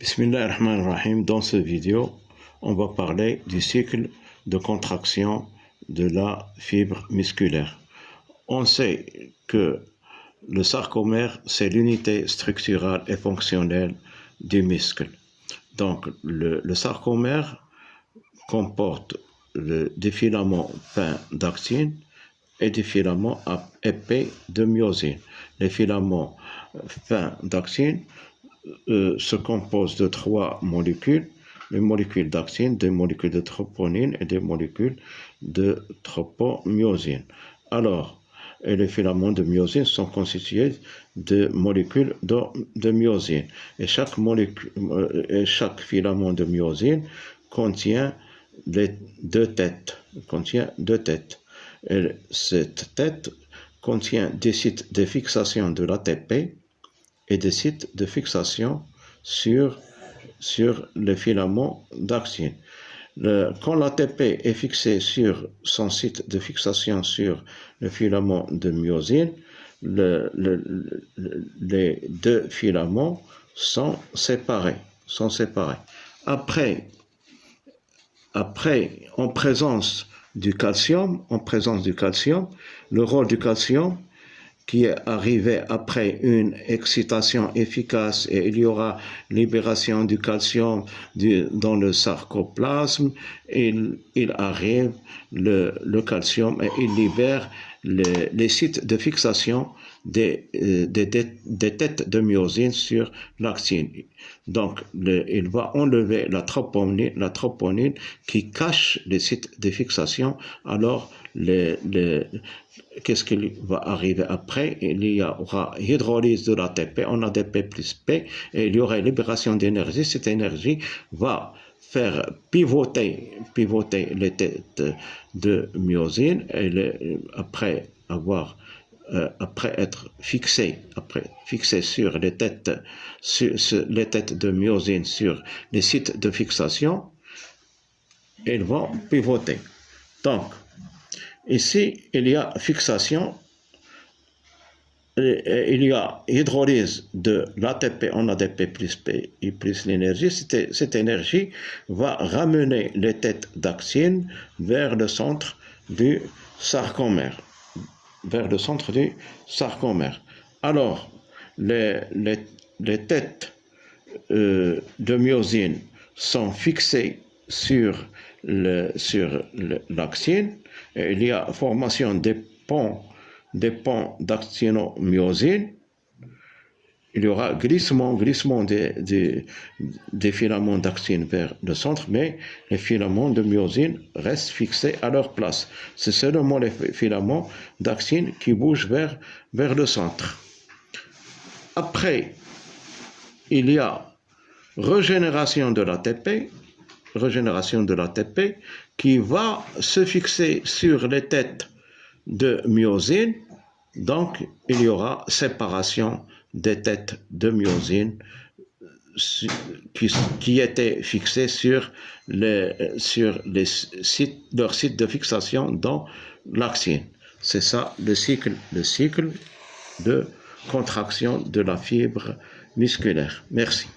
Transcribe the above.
Bismillahirrahmanirrahim. Dans cette vidéo, on va parler du cycle de contraction de la fibre musculaire. On sait que le sarcomère, c'est l'unité structurale et fonctionnelle du muscle. Donc, le sarcomère comporte des filaments fins d'actine et des filaments épais de myosine. Les filaments fins d'actine se composent de trois molécules, les molécules d'actine, des molécules de troponine et des molécules de tropomyosine. Alors, les filaments de myosine sont constitués de molécules de myosine. Et chaque filament de myosine contient deux têtes. Et cette tête contient des sites de fixation de l'ATP et des sites de fixation sur les filaments d'actine. Quand l'ATP est fixé sur son site de fixation sur le filament de myosine, les deux filaments sont séparés. Après, en présence du calcium, le rôle du calcium qui est arrivé après une excitation efficace, et il y aura libération du calcium dans le sarcoplasme, il arrive le calcium et il libère les sites de fixation des têtes de myosine sur l'actine. Donc, il va enlever la troponine qui cache les sites de fixation. Alors, qu'est-ce qui va arriver après? Il y aura hydrolyse de l'ATP en ADP plus P et il y aura libération d'énergie. Cette énergie va faire pivoter les têtes de myosine et après être fixé sur les têtes de myosine sur les sites de fixation, ils vont pivoter. Donc, ici, il y a fixation, il y a hydrolyse de l'ATP en ADP plus P et plus l'énergie. Cette énergie va ramener les têtes d'actine vers le centre du sarcomère. Alors, les têtes de myosine sont fixées sur l'actine. Il y a formation des ponts d'actinomyosine. Il y aura glissement des filaments d'actine vers le centre, mais les filaments de myosine restent fixés à leur place. C'est seulement les filaments d'actine qui bougent vers le centre. Après, il y a régénération de l'ATP qui va se fixer sur les têtes de myosine. Donc, il y aura séparation des têtes de myosine qui étaient fixées sur leur site de fixation dans l'actine. C'est ça le cycle de contraction de la fibre musculaire. Merci.